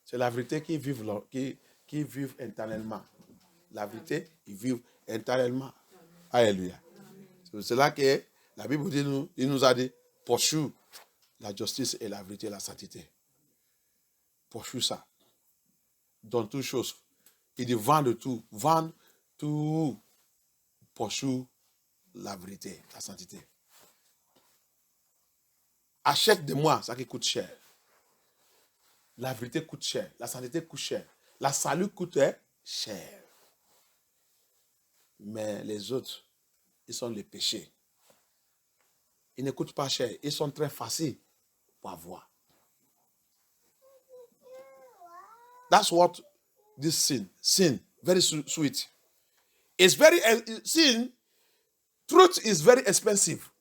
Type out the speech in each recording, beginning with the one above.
C'est la vérité qui vive éternellement. La vérité, ils vivent éternellement. Alléluia. C'est cela que la Bible dit, il nous a dit, poursuis la justice et la vérité et la sainteté. Poursuis ça. Dans toutes choses. Il dit, vends tout. Poursuis la vérité, la sainteté. Achète de moi ça qui coûte cher. La vérité coûte cher. La sainteté coûte cher. La salut coûte cher. Mais les autres, ils sont les péchés. Ils ne coûtent pas cher. Ils sont très faciles pour avoir. That's what this sin, very sweet. It's very, truth is very expensive.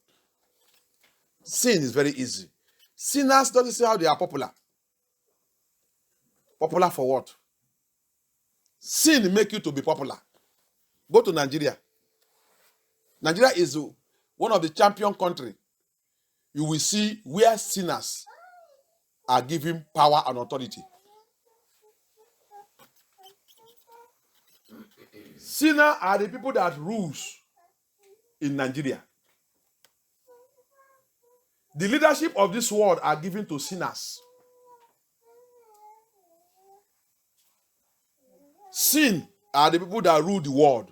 Sin is very easy. Sinners don't see how they are popular. Popular for what? Sin make you to be popular. Go to Nigeria. Nigeria is one of the champion countries. You will see where sinners are given power and authority. Sinners are the people that rules in Nigeria. The leadership of this world are given to sinners. Sin are the people that rule the world.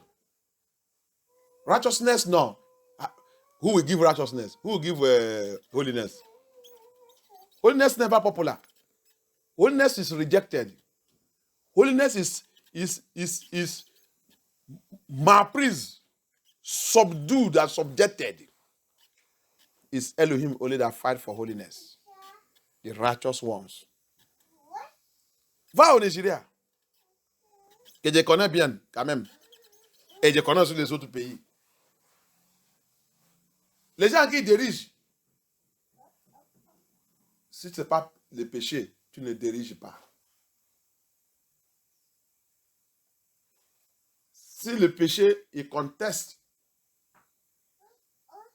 Righteousness, no. Who will give righteousness? Who will give holiness? Holiness never popular. Holiness is rejected. Holiness is malprised, subdued, and subjected. It's Elohim only that fight for holiness. The righteous ones. Va au Nigeria. Que je connais bien, quand même. Et je connais aussi les autres pays. Les gens qui dirigent, si ce n'est pas le péché, tu ne diriges pas. Si le péché, il conteste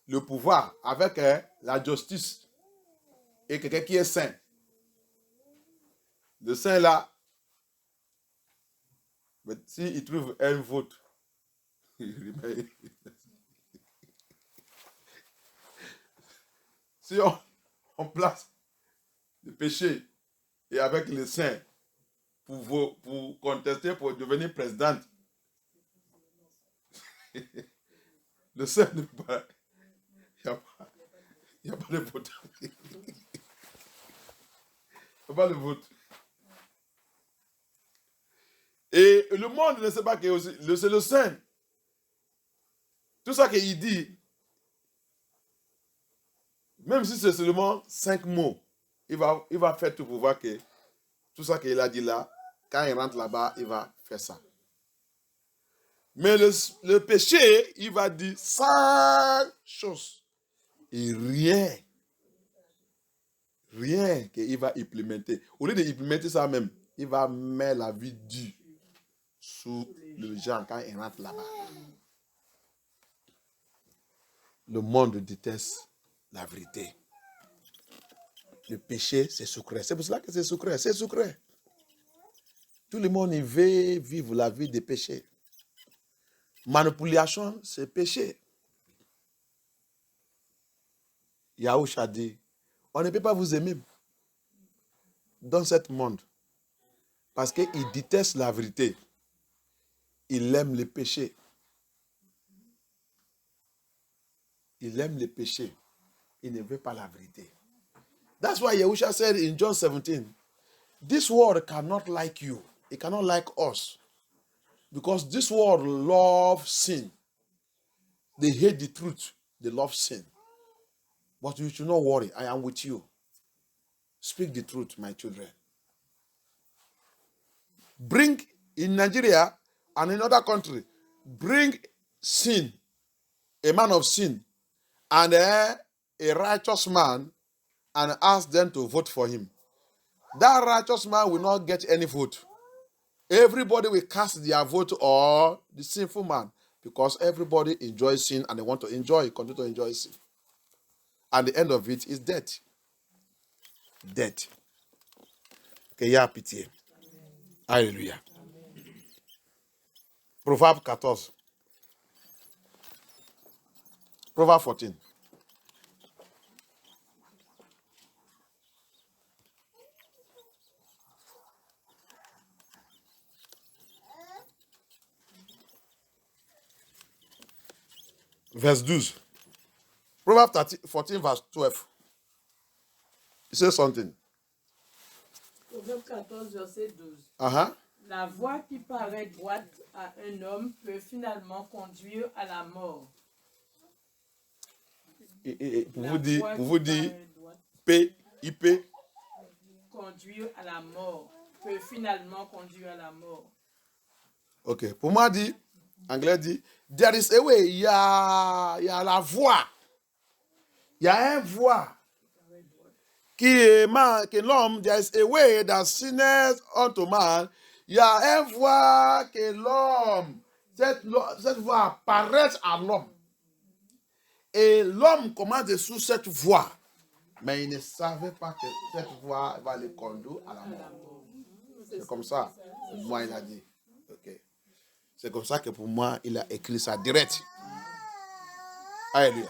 le pouvoir avec la justice et quelqu'un qui est saint, le saint là, s'il trouve un vote, si on place le péché et avec le saint pour contester, pour devenir présidente, le saint ne peut pas. Il n'y a pas de vote. Il n'y a pas de vote. Et le monde ne sait pas que c'est le saint. Tout ça qu'il dit, même si c'est seulement 5 mots, il va faire tout pour voir que tout ça qu'il a dit là, quand il rentre là-bas, il va faire ça. Mais le péché, il va dire 5 choses. Et rien qu'il va implémenter. Au lieu d'implémenter ça même, il va mettre la vie dure sous le gens quand il rentre là-bas. Le monde déteste la vérité. Le péché, c'est secret. C'est pour cela que c'est secret. C'est secret. Tout le monde il veut vivre la vie des péchés. Manipulation, c'est péché. Yahushua dit, on ne peut pas vous aimer dans ce monde parce qu'il déteste la vérité. Il aime le péché. Il aime le péché. Il ne veut pas la vérité. That's why Yahushua said in John 17, this world cannot like you. It cannot like us. Because this world loves sin. They hate the truth. They love sin. But you should not worry. I am with you. Speak the truth, my children. Bring in Nigeria and in other country, bring sin, a man of sin, and a righteous man, and ask them to vote for him. That righteous man will not get any vote. Everybody will cast their vote on the sinful man because everybody enjoys sin and they want to continue to enjoy sin. And the end of it is death. Death. Que y a pitié. Alléluia. Proverbe 14. Proverbe 14. Verse 12. Proverbe 14, verse 12. It says something. Proverbe 14, verset 12. Uh-huh. La voie qui paraît droite à un homme peut finalement conduire à la mort. Pour La vous dire, voie pour qui vous dire, paraît droite, IP. conduire à la mort, peut finalement conduire à la mort. Ok. Pour moi, dit, anglais dit, there is a way. Il y a la voie. Il y a un voie. Qui est que l'homme, there is a way that sinners unto man. Il y a un voie que l'homme, cette voie apparaît à l'homme. Et l'homme commence sous cette voie. Mais il ne savait pas que cette voie va le conduire à la mort. C'est comme ça. Pour moi, il a dit. Okay. C'est comme ça que pour moi, il a écrit ça direct. Alléluia.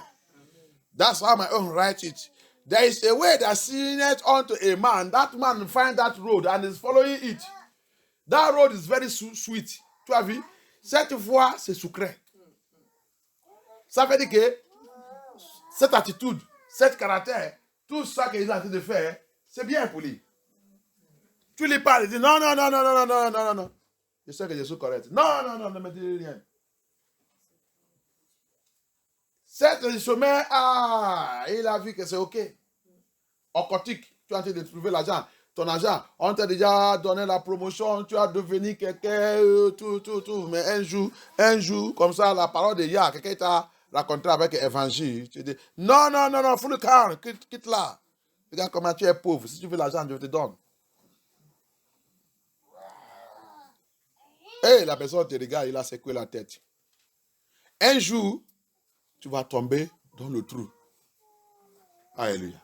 That's how my own write it. There is a way that sinneth unto a man. That man find that road and is following it. That road is very sweet. Tu as vu? Cette voie, c'est sucré. Ça veut dire que cette attitude, cette caractère, tout ça qu'il est en train de faire, c'est bien pour lui. Tu lui parles, il dit non, non, non, non, non, non, non, non, non. Je sais que je suis correct. Non, non, non, ne me dis rien. Cet chemin, il a vu que c'est OK. Occultique, tu es en train de trouver l'argent. Ton argent, on t'a déjà donné la promotion, tu as devenu quelqu'un, tout. Mais un jour, comme ça, la parole de Yah, quelqu'un t'a raconté avec l'évangile. Tu dis, non, non, non, non, fous le car, quitte là. Regarde comment tu es pauvre. Si tu veux l'argent, je te donne. Et la personne te regarde, il a secoué la tête. Un jour, tu vas tomber dans le trou. Alléluia.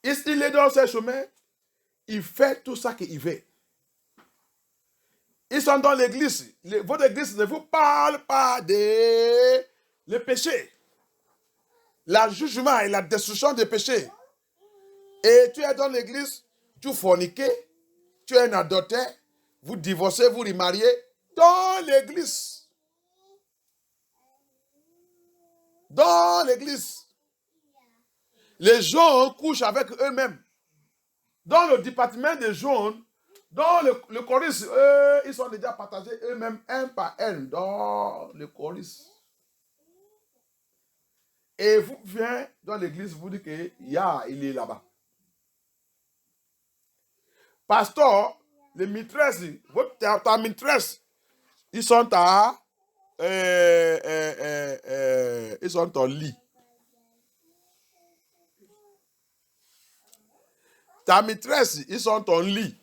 Il est dans ce chemin, il fait tout ça qu'il veut. Ils sont dans l'église. Votre église ne vous parle pas des péchés. Le jugement et la destruction des péchés. Et tu es dans l'église, tu forniques, tu es un adultère, vous divorcez, vous remariez dans l'église. Dans l'église. Les jeunes couchent avec eux-mêmes. Dans le département des jeunes, dans le chorus, ils sont déjà partagés eux-mêmes un par un dans le chorus. Et vous venez dans l'église, vous dites que il est là-bas. Pasteur, les maîtresses, ta maîtresse, ils sont ils sont en lit. Ta maîtresse, ils sont en lit.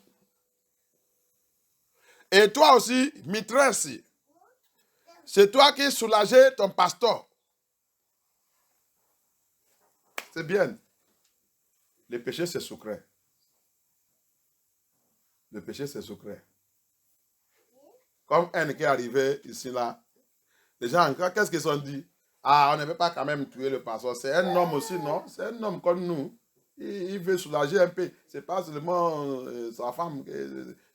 Et toi aussi, maîtresse, c'est toi qui soulages ton pasteur. C'est bien. Le péché, c'est sucré. Le péché, c'est sucré. Comme un qui est arrivé ici, là, les gens, qu'est-ce qu'ils ont dit? Ah, on ne peut pas quand même tuer le pasteur. C'est un homme aussi, non? C'est un homme comme nous. Il veut soulager un peu. C'est pas seulement sa femme.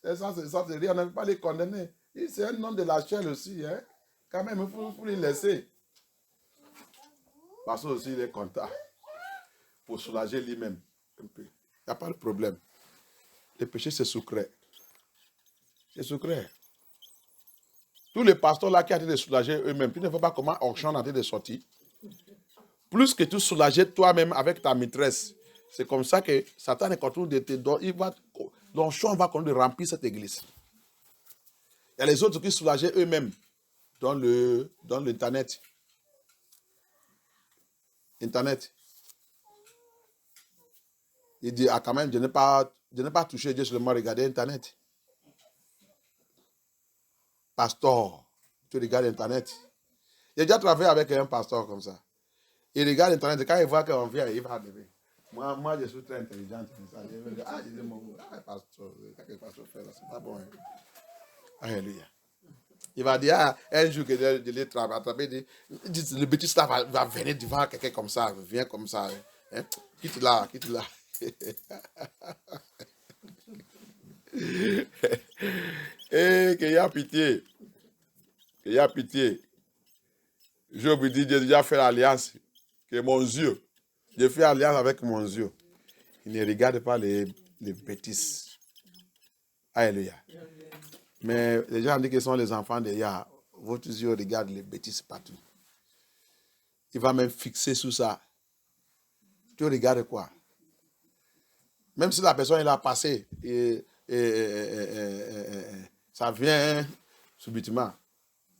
Ça, c'est rien. On ne peut pas les condamner. C'est un homme de la chair aussi. Hein? Quand même, il faut les laisser. Parce que aussi, il est content. Pour soulager lui-même. Un peu. Il n'y a pas de problème. Le péché, c'est sucré. C'est sucré. Tous les pasteurs là qui ont été de soulager eux-mêmes, tu ne vois pas comment Auchan a été de sortir. Plus que tu soulager toi-même avec ta maîtresse. C'est comme ça que Satan est content de te donner. L'onction va continuer de remplir cette église. Il y a les autres qui soulageaient eux-mêmes dans l'Internet. Internet. Il dit, quand même, je n'ai pas touché Dieu, seulement regardé Internet. Pasteur, tu regardes Internet. J'ai déjà travaillé avec un pasteur comme ça. Il regarde Internet, et quand il voit qu'on vient, il va arriver. Moi, je suis très intelligent. Je vais dire, je dis, pasteur, qu'est-ce que le pasteur fait là? C'est pas bon. Hein. Alléluia. Il va dire, un jour que je l'ai attrapé, le bêtise là va venir devant quelqu'un comme ça, viens comme ça. Hein? Quitte là, quitte là. Et qu'il y a pitié. Qu'il y a pitié. Job dit, j'ai déjà fait l'alliance. Que mon Dieu, j'ai fait alliance avec mon Dieu. Il ne regarde pas les bêtises. Alléluia. Mais les gens disent que ce sont les enfants de Yah. Votre Dieu regarde les bêtises partout. Il va même fixer sur ça. Tu regardes quoi? Même si la personne il a passé ça vient subitement.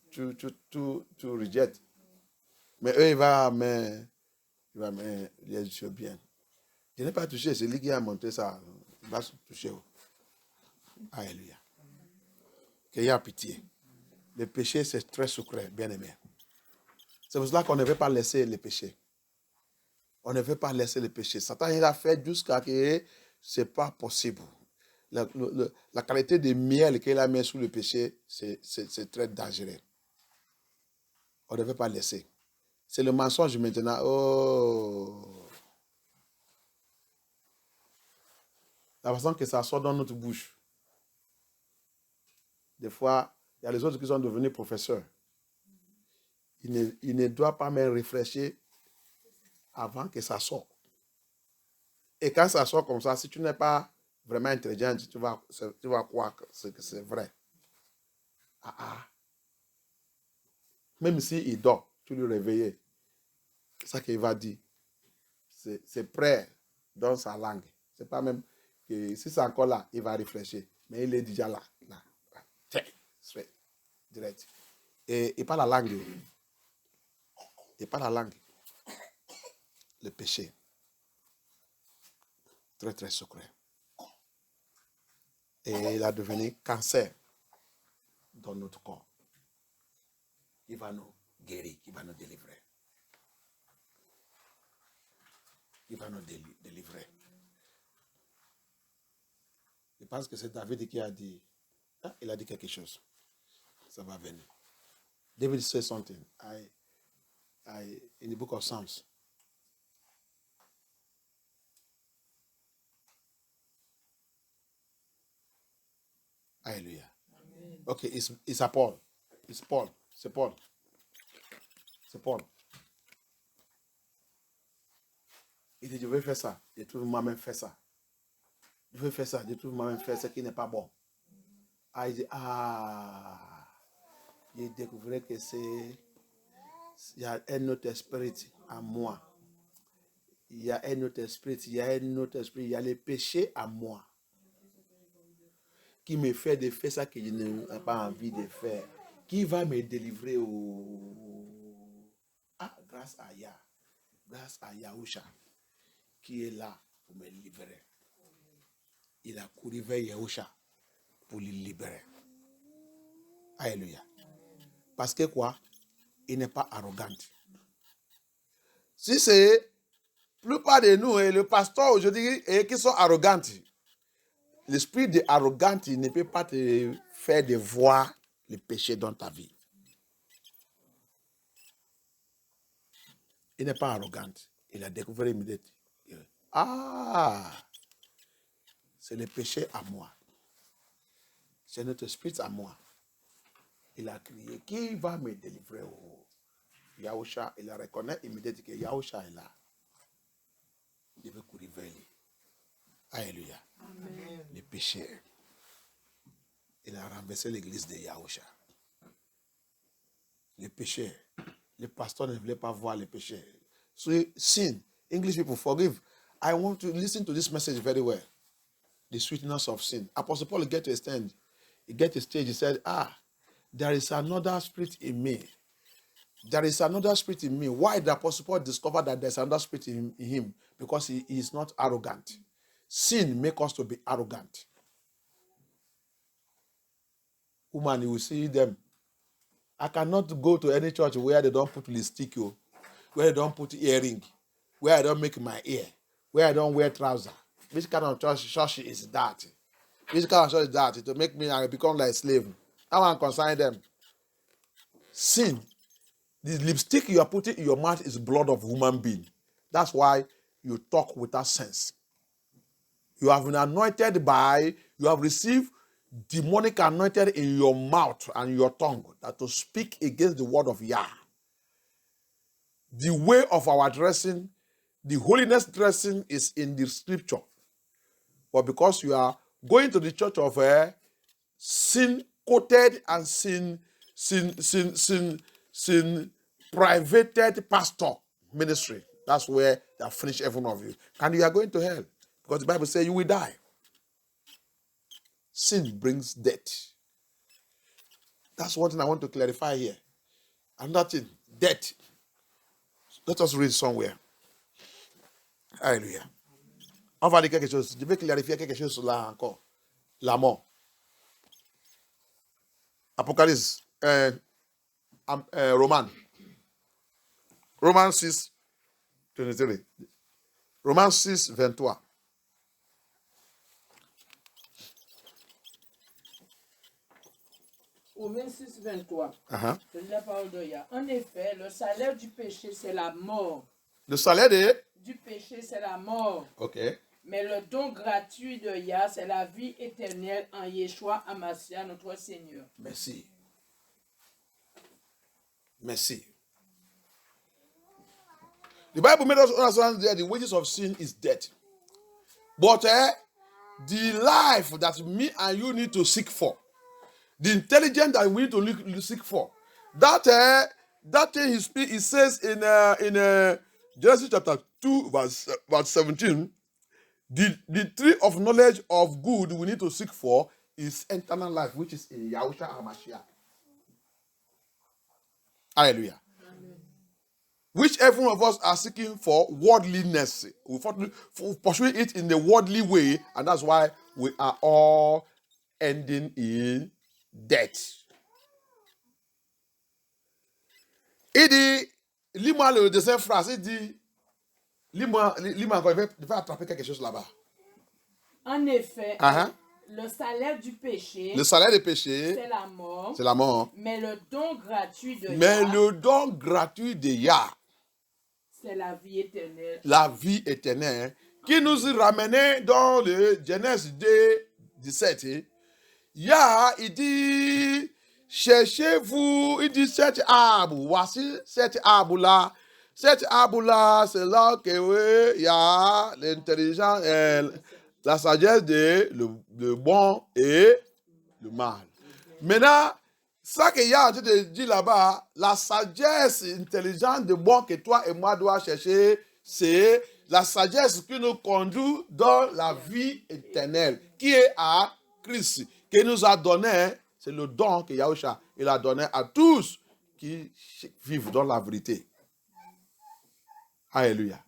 Tu rejettes. Mais eux, il va mettre les yeux bien. Je n'ai pas touché, c'est lui qui a montré ça. Il va se toucher. Alléluia. Qu'il y a pitié. Le péché, c'est très secret, bien aimé. C'est pour cela qu'on ne veut pas laisser le péché. On ne veut pas laisser le péché. Satan, il a fait jusqu'à ce que ce n'est pas possible. La qualité de miel qu'il a mis sous le péché, c'est très dangereux. On ne veut pas laisser. C'est le mensonge maintenant. Oh! La façon que ça sort dans notre bouche. Des fois, il y a les autres qui sont devenus professeurs. Ils ne doivent pas même réfléchir avant que ça sorte. Et quand ça sort comme ça, si tu n'es pas vraiment intelligent, tu vas croire que c'est vrai. Même s'il dort, tu le réveilles. C'est ça qu'il va dire. C'est prêt dans sa langue. C'est pas même que si c'est encore là, il va réfléchir. Mais il est déjà là. Straight, direct. Et il parle la langue. Il parle la langue. Le péché. Très, très secret. Et il a devenu cancer dans notre corps. Il va nous guérir, il va nous délivrer. Il va nous délivrer. Je pense que c'est David qui a dit, il a dit quelque chose. Ça va venir. David said something in the book of Psalms. Alléluia. Ok, it's a Paul. It's Paul. C'est Paul. C'est Paul. Il dit, je vais faire ça. Je trouve moi-même faire ça. Je vais faire ça. Je trouve moi-même faire ce qui n'est pas bon. Il dit, il découvrait que il y a un autre esprit à moi. Il y a un autre esprit, il y a le péché à moi qui me fait de faire ça que je n'ai pas envie de faire. Qui va me délivrer grâce à Yah, grâce à Yahusha, qui est là pour me libérer. Il a couru vers Yahusha pour le libérer. Alléluia. Parce que quoi? Il n'est pas arrogant. Si c'est la plupart de nous, et le pasteur aujourd'hui, qui sont arrogants, l'esprit de arrogance ne peut pas te faire de voir le péché dans ta vie. Il n'est pas arrogant. Il a découvert immédiatement. C'est le péché à moi. C'est notre esprit à moi. Il a crié, qui va me délivrer? Yahusha, il a reconnu immédiatement que Yahusha est là. Il veut courir vers lui. Alléluia. Amen. Le péché. Il a renversé l'église de Yahusha. Le péché. Le pasteur ne voulait pas voir le péché. So, sin. English people, forgive. I want to listen to this message very well. The sweetness of sin. Apostle Paul get to a stand. He get to a stage. He said, there is another spirit in me. There is another spirit in me. Why the Apostle Paul discovered that there's another spirit in him? Because he is not arrogant. Sin makes us to be arrogant. Woman, you will see them. I cannot go to any church where they don't put lipstick, where they don't put earring, where I don't make my ear, where I don't wear trousers. Which kind of church is that? Which kind of church is that? To make me I become like a slave. I want to consign them. Sin. The lipstick you are putting in your mouth is blood of human being. That's why you talk without sense. You have been anointed you have received demonic anointed in your mouth and your tongue that to speak against the word of Yah. The way of our dressing, the holiness dressing is in the scripture. But because you are going to the church of sin-coated and sin privated pastor ministry, that's where they finish every one of you. And you are going to hell. Because the Bible says you will die. Sin brings death. That's one thing I want to clarify here. Another thing, death. Let us read somewhere. Alléluia. On va dire quelque chose. Je vais clarifier quelque chose là encore. La mort. Apocalypse. Romans 6, 23. Romans 6, 23. Romains 6, 23. C'est la parole de Yah. En effet, le salaire du péché, c'est la mort. Le salaire du péché, c'est la mort. Ok. Mais le don gratuit de Yah, c'est la vie éternelle en Yeshua Hamashiach, notre Seigneur. Merci. Merci. The Bible made us understand that the wages of sin is death. But the life that me and you need to seek for, the intelligence that we need to seek for, that thing he says in Genesis chapter 2, verse 17, the tree of knowledge of good we need to seek for is eternal life, which is in Yahushua HaMashiach. Hallelujah. Amen. Which every one of us are seeking for worldliness. We pursue it in the worldly way, and that's why we are all ending in death. Il dit, lis-moi le deuxième phrase, il dit, lis-moi encore, il va attraper quelque chose là-bas. En effet, le salaire du péché, c'est la mort. C'est la mort. Mais le don gratuit de Yah, c'est la vie éternelle. La vie éternelle. Qui nous ramenait dans le Genèse 2, 17. Yah, il dit, cherchez-vous, il dit cet arbre, voici cet arbre-là. Cet arbre-là, c'est là que il y a l'intelligence, la sagesse de le bon et le mal. Maintenant, ça que Yah te dit là-bas, la sagesse intelligente de bon que toi et moi doit chercher, c'est la sagesse qui nous conduit dans la vie éternelle, qui est à Christ, qui nous a donné, c'est le don que Yahushua il a donné à tous qui vivent dans la vérité. Alléluia.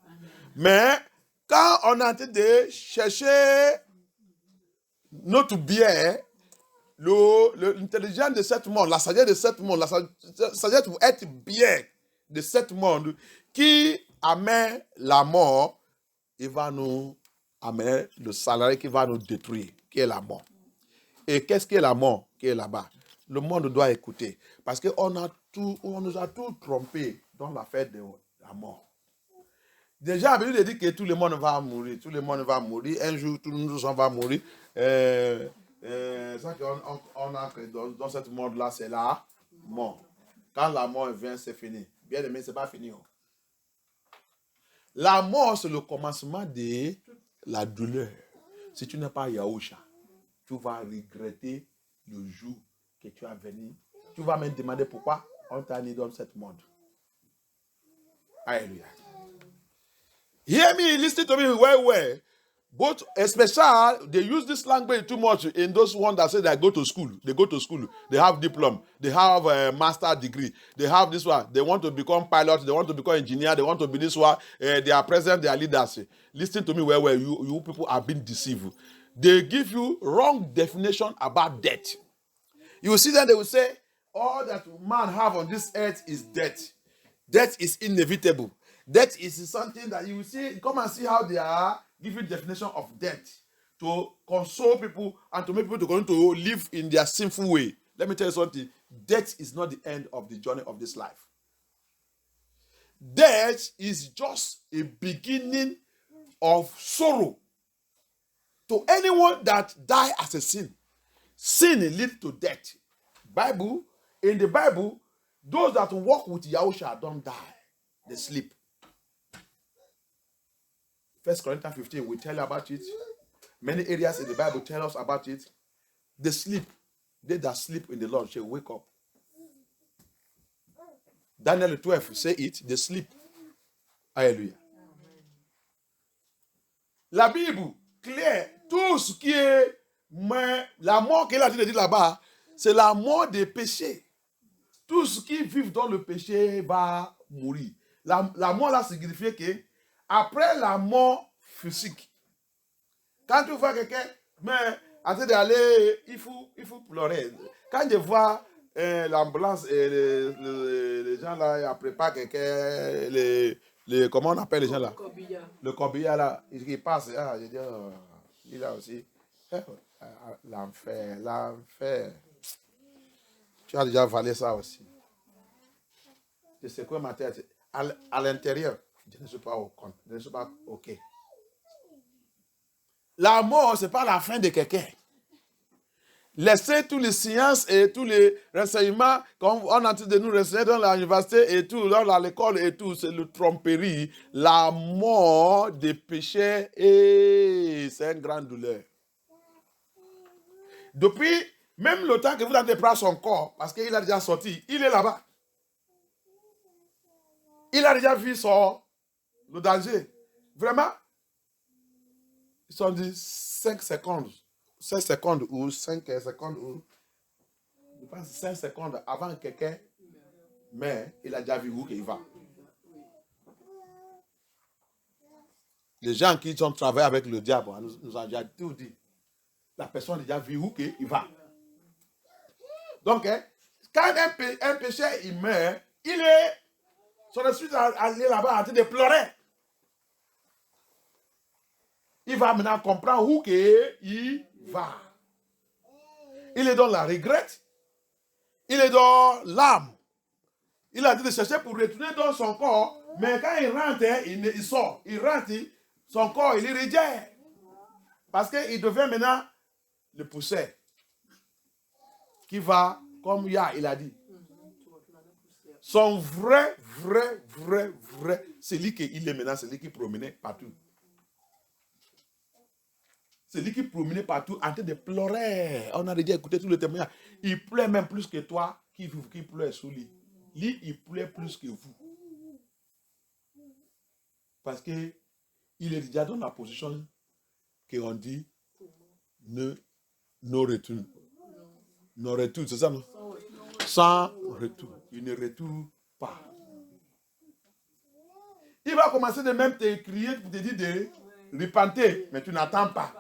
Mais quand on est en train de chercher notre bien, l'intelligence de ce monde, la sagesse de ce monde, la sagesse pour être bien de ce monde qui amène la mort, il va nous amener le salarié qui va nous détruire, qui est la mort. Et qu'est-ce qui est la mort qui est là-bas? Le monde doit écouter. Parce qu'on nous a tout trompé dans l'affaire de la mort. Déjà, on a dit que tout le monde va mourir. Tout le monde va mourir. Un jour, tout le monde va mourir. Ça qu'on a dans ce monde-là, c'est la mort. Quand la mort vient, c'est fini. Bien aimé, ce n'est pas fini. La mort, c'est le commencement de la douleur. Si tu n'es pas Yahushua, tu vas regretter le jour que tu as venu. Tu vas me demander pourquoi on t'a mis dans ce monde. Alléluia. Hear me, listen to me well. But especially, they use this language too much in those ones that say they go to school. They go to school. They have diploma. They have a master degree. They have this one. They want to become pilots. They want to become engineer. They want to be this one. They are president. They are leaders. Listen to me well. You people are being deceived. They give you wrong definition about death. You will see that they will say, all that man have on this earth is death. Death is inevitable. Death is something that you see. Come and see how they are giving definition of death to console people and to make people to continue to live in their sinful way. Let me tell you something. Death is not the end of the journey of this life. Death is just a beginning of sorrow to anyone that die as a sin. Sin leads to death. In the Bible, those that walk with Yahusha don't die. They sleep. 1 Corinthians 15 will tell you about it. Many areas in the Bible tell us about it. They sleep. They that sleep in the Lord shall wake up. Daniel 12 say it, they sleep. Alléluia. La Bible, claire, tout ce qui est la mort qu'elle a dit là-bas, c'est la mort des péchés. Tout ce qui vit dans le péché va mourir. La mort là signifie que après la mort physique, quand tu vois quelqu'un, mais en train d'aller, il faut pleurer. Quand je vois l'ambulance et les gens là, après pas quelqu'un, comment on appelle les gens là? Le corbillard là, il passe. Je dis, il a aussi. L'enfer. Tu as déjà avalé ça aussi. Je sais quoi ma tête. À l'intérieur, je ne suis pas au compte. Je ne suis pas OK. La mort, ce n'est pas la fin de quelqu'un. Laissez toutes les sciences et tous les renseignements, comme on a de nous renseigner dans l'université et tout, dans l'école et tout, c'est le tromperie. La mort des péchés, c'est une grande douleur. Depuis, même le temps que vous allez prendre son corps, parce qu'il a déjà sorti, il est là-bas. Il a déjà vu le danger. Vraiment, ils sont dit 5 secondes. 5 secondes ou 5 secondes ou je pense 5 secondes avant que quelqu'un meurt, il a déjà vu où il va. Les gens qui ont travaillé avec le diable nous ont déjà tout dit. La personne a déjà vu où il va. Donc, quand un péché il meurt, son esprit allé là-bas en train de pleurer. Il va maintenant comprendre où il va. Il est dans la regrette. Il est dans l'âme. Il a dit de chercher pour retourner dans son corps. Mais quand il rentre, il sort. Il rentre, son corps, il est rejette. Parce qu'il devient maintenant le poussière. Qui va, comme il a dit. Son vrai, c'est lui qui est maintenant, c'est lui qui promenait partout. C'est lui qui promenait partout en train de pleurer. On a déjà écouté tout le témoignage. Il pleure même plus que toi qui pleure sous lui. Lui, il pleure plus que vous. Parce qu'il est déjà dans la position qu'on dit no retour. No retour, c'est ça, non? Sans retour. Il ne retourne pas. Il va commencer de même te crier pour te dire de repentir, mais tu n'attends pas.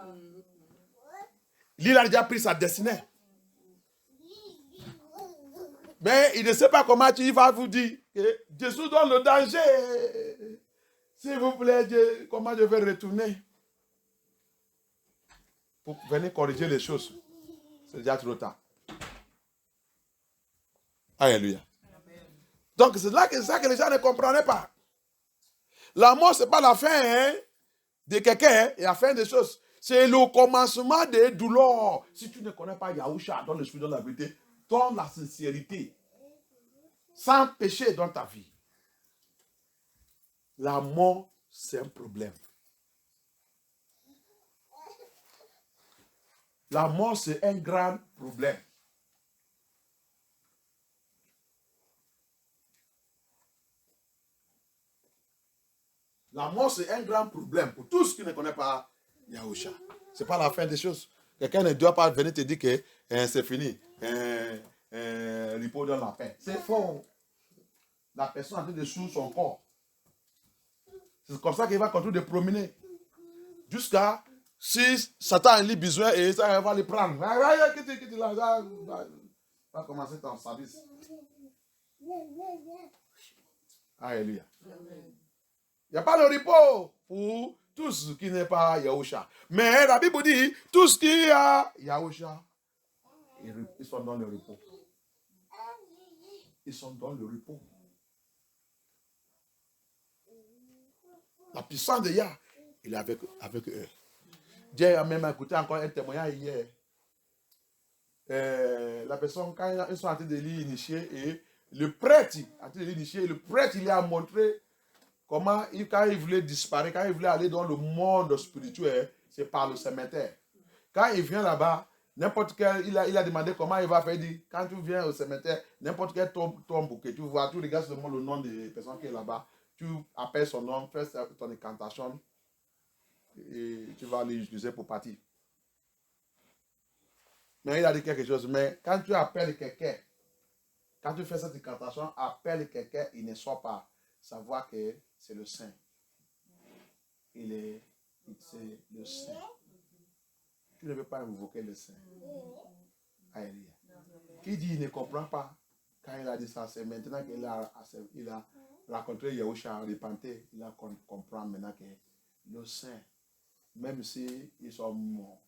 Lui, il a déjà pris sa destinée. Mais il ne sait pas comment il va vous dire que Jésus donne le danger. S'il vous plaît, comment je vais retourner? Pour venir corriger les choses. C'est déjà trop tard. Alléluia. Donc c'est ça que les gens ne comprenaient pas. La mort, ce n'est pas la fin de quelqu'un et la fin des choses. C'est le commencement des douleurs. Si tu ne connais pas Yahusha, dans l'esprit, dans la vérité, dans la sincérité, sans péché dans ta vie, la mort, c'est un problème. La mort, c'est un grand problème. La mort, c'est un grand problème pour tous qui ne connaissent pas Yahusha. Ce n'est pas la fin des choses. Quelqu'un ne doit pas venir te dire que c'est fini. Repos dans la paix. C'est faux. La personne a été dessous son corps. C'est comme ça qu'il va continuer de promener. Jusqu'à si Satan a besoin et ça va le prendre. Va commencer ton service. Alléluia. Il n'y a pas de repos pour tout ce qui n'est pas Yahusha. Mais la Bible dit, tout ce qui est à Yahusha, ils sont dans le repos. Ils sont dans le repos. La puissance de Yah, il est avec eux. Dieu a même écouté encore un témoignage hier. La personne, quand ils sont en train de l'initier, et le prêtre, il lui a montré comment, quand il voulait disparaître, quand il voulait aller dans le monde spirituel, c'est par le cimetière. Quand il vient là-bas, n'importe quel, il a demandé comment il va faire. Il dit, quand tu viens au cimetière, n'importe quel tombe que tu vois, tu regardes seulement le nom des personnes qui est là-bas, tu appelles son nom, fais ton incantation, et tu vas l'utiliser pour partir. Mais il a dit quelque chose, mais quand tu appelles quelqu'un, quand tu fais cette incantation, appelle quelqu'un, il ne soit pas savoir que c'est le Saint. C'est le Saint. Tu ne peux pas invoquer le Saint. Alléluia. Qui dit il ne comprend pas quand il a dit ça, c'est maintenant qu'il a rencontré Yahusha, repenté, il a comprend maintenant que le Saint, même si ils sont morts,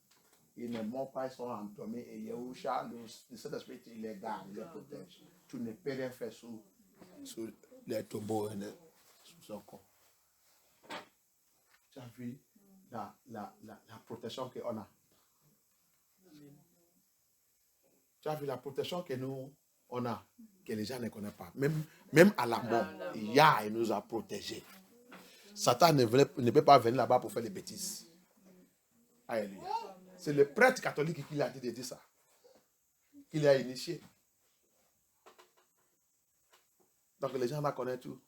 ils ne meurent pas, ils sont endormis, et Yahusha, le Saint-Esprit, il les garde, il les protège. Tu ne peux rien faire sous les tombeaux et sous son corps. Tu as vu la protection qu'on a. Tu as vu la protection que nous, on a, que les gens ne connaissent pas. Même à la mort, Yah, il nous a protégés. Satan ne peut pas venir là-bas pour faire des bêtises. Alléluia. C'est le prêtre catholique qui l'a dit de dire ça. Qui l'a initié. Donc les gens là connaissent tout.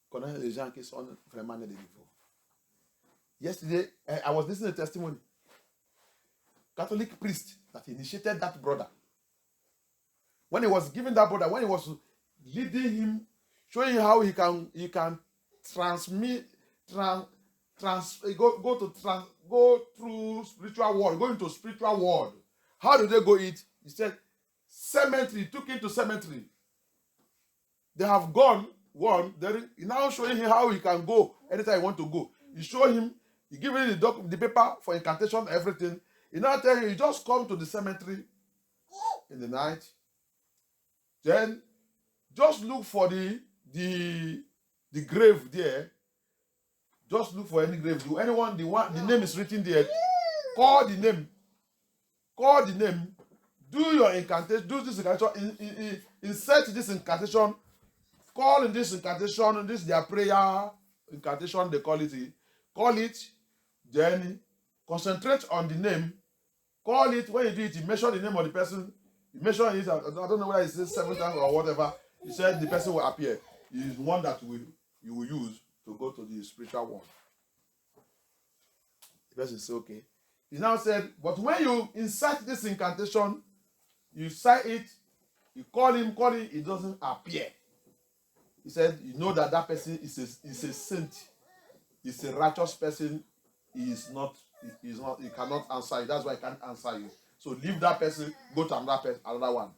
Connaissent les gens qui sont vraiment nés de niveau. Yesterday, I was listening to a testimony. Catholic priest that initiated that brother. When he was giving that brother, when he was leading him, showing him how he can transmit, go through spiritual world, go into spiritual world. How did they go it? He said, cemetery, took him to cemetery. They have gone, he now showing him how he can go anytime he want to go. He show him, he give him the paper for incantation, everything. He now tell him, you just come to the cemetery in the night. Then just look for the grave there. Just look for any grave. Anyone, the name is written there. Call the name. Call the name. Do your incantation. Do this incantation. Insert this incantation. Call in this incantation. This is their prayer incantation. They call it. Call it. Then concentrate on the name. Call it. When you do it, you measure the name of the person. You measure it. I don't know whether it says 7 times or whatever. He said the person will appear. He is one that you will use to go to the spiritual world. The person said, okay. He now said, but when you insert this incantation, you cite it, you call him, it doesn't appear. He said, you know that person is a saint. He's a righteous person. He cannot answer you. That's why he can't answer you. So leave that person, go to another one.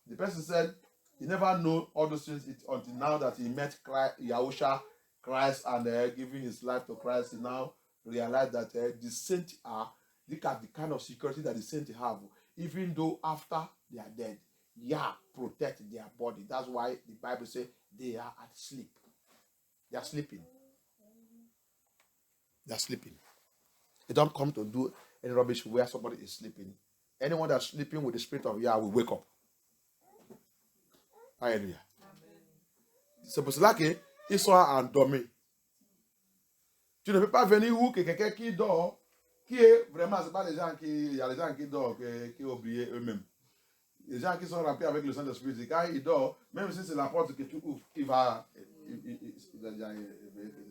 The person said, he never knew all those things until now that he met Yahusha, Christ, and giving his life to Christ. He now realized that the saints look at the kind of security that the saints have. Even though after they are dead, Yah protect their body. That's why the Bible says they are at sleep. They are sleeping. They are sleeping. They don't come to do any rubbish where somebody is sleeping. Anyone that's sleeping with the spirit of Yah will wake up. Alléluia. C'est pour cela qu'ils sont endormis. Tu ne peux pas venir où que quelqu'un qui dort, qui est vraiment, c'est pas les gens il y a les gens qui dorment, qui oublient eux-mêmes. Les gens qui sont remplis avec le Saint-Esprit, quand ils dorment, même si c'est la porte que tu ouvres, il va.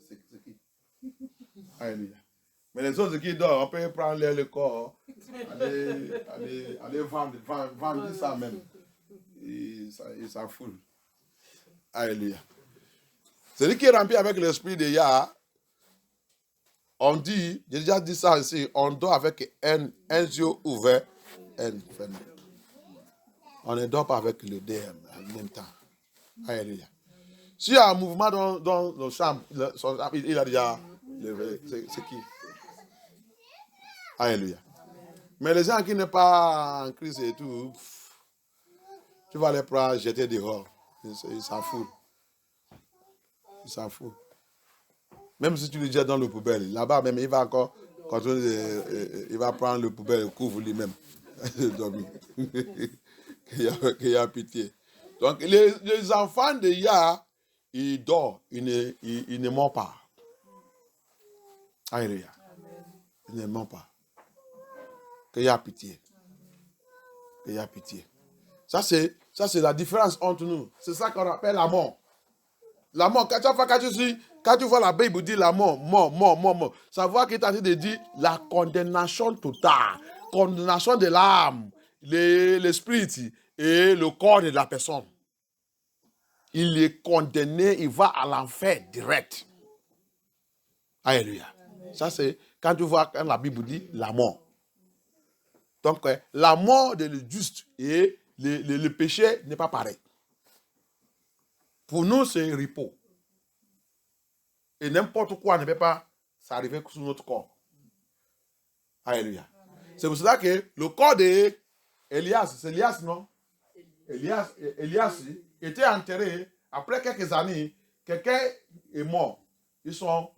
C'est qui? Alléluia. Mais les autres qui dorment, on peut prendre le corps, aller vendre ça même. Il s'en fout. Alléluia. Celui qui est rempli avec l'esprit de Yah, on dit, j'ai déjà dit ça ici, on dort avec un yeux ouvert, un fermé. On ne dort pas avec le DM en même temps. Alléluia. S'il y a un mouvement dans le chambre, il a déjà levé. C'est qui? Alléluia. Mais les gens qui n'est pas en crise et tout, tu vas les prendre, jeter dehors. Ils s'en foutent. Ils s'en foutent. Même si tu le jettes dans le poubelle, là-bas même, il va encore continuer, il va prendre le poubelle, couvre lui-même. Dormir. Qu'il y a pitié. Donc, les enfants de Yah, ils dorment, ils ne mentent pas. Alléluia. Ils ne mentent pas. Qu'il y a pitié. Qu'il y a pitié. Ça, c'est la différence entre nous. C'est ça qu'on appelle la mort. La mort, quand tu vois la Bible dire la mort, mort, ça voit qu'il est en train de dire la condamnation totale, condamnation de l'âme, l'esprit et le corps de la personne. Il est condamné, il va à l'enfer direct. Alléluia. Ça, c'est quand tu vois quand la Bible dit la mort. Donc, la mort de le juste et le péché n'est pas pareil. Pour nous, c'est un repos. Et n'importe quoi ne peut pas s'arriver sur notre corps. Alléluia. C'est pour cela que le corps d'Elias, c'est Elias, non? Elias était enterré. Après quelques années, quelqu'un est mort. Ils sont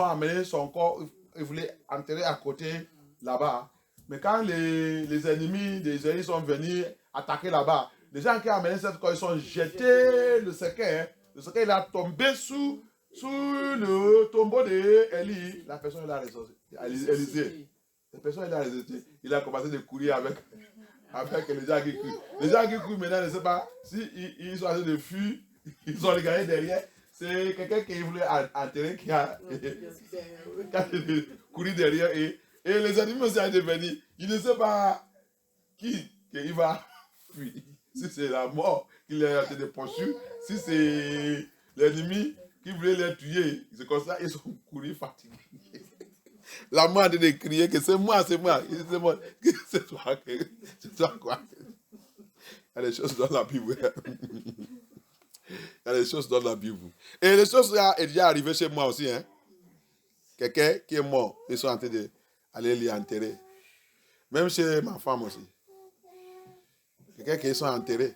amenés son corps, ils voulaient enterrer à côté, là-bas. Mais quand les ennemis des Israéliens sont venus attaquer là-bas, les gens qui ont amené cette corps, ils sont jetés le séquin. Le séquin, il a tombé sous le tombeau d'Élie. La personne, elle a ressuscité. Élisée. La personne, elle a ressuscité. Il a commencé à courir avec les gens qui crient. Les gens qui crient maintenant, je ne sais pas si ils sont en train de fuir, ils ont regardé derrière. C'est quelqu'un qui voulait enterrer qui a couru derrière et les ennemis aussi ont venir. Il ne sait pas qui il va fuir. Si c'est la mort qui les a été poursuivre, si c'est l'ennemi qui voulait les tuer, c'est comme ça, ils sont courus fatigués. La mort a de crier que c'est moi. C'est toi quoi. Il y a des choses dans la Bible. Il y a des choses dans la Bible. Et les choses sont déjà arrivées chez moi aussi. Hein. Quelqu'un qui est mort, ils sont en train d'aller l'y enterrer. Même chez ma femme aussi. Quelqu'un qui sont enterrés.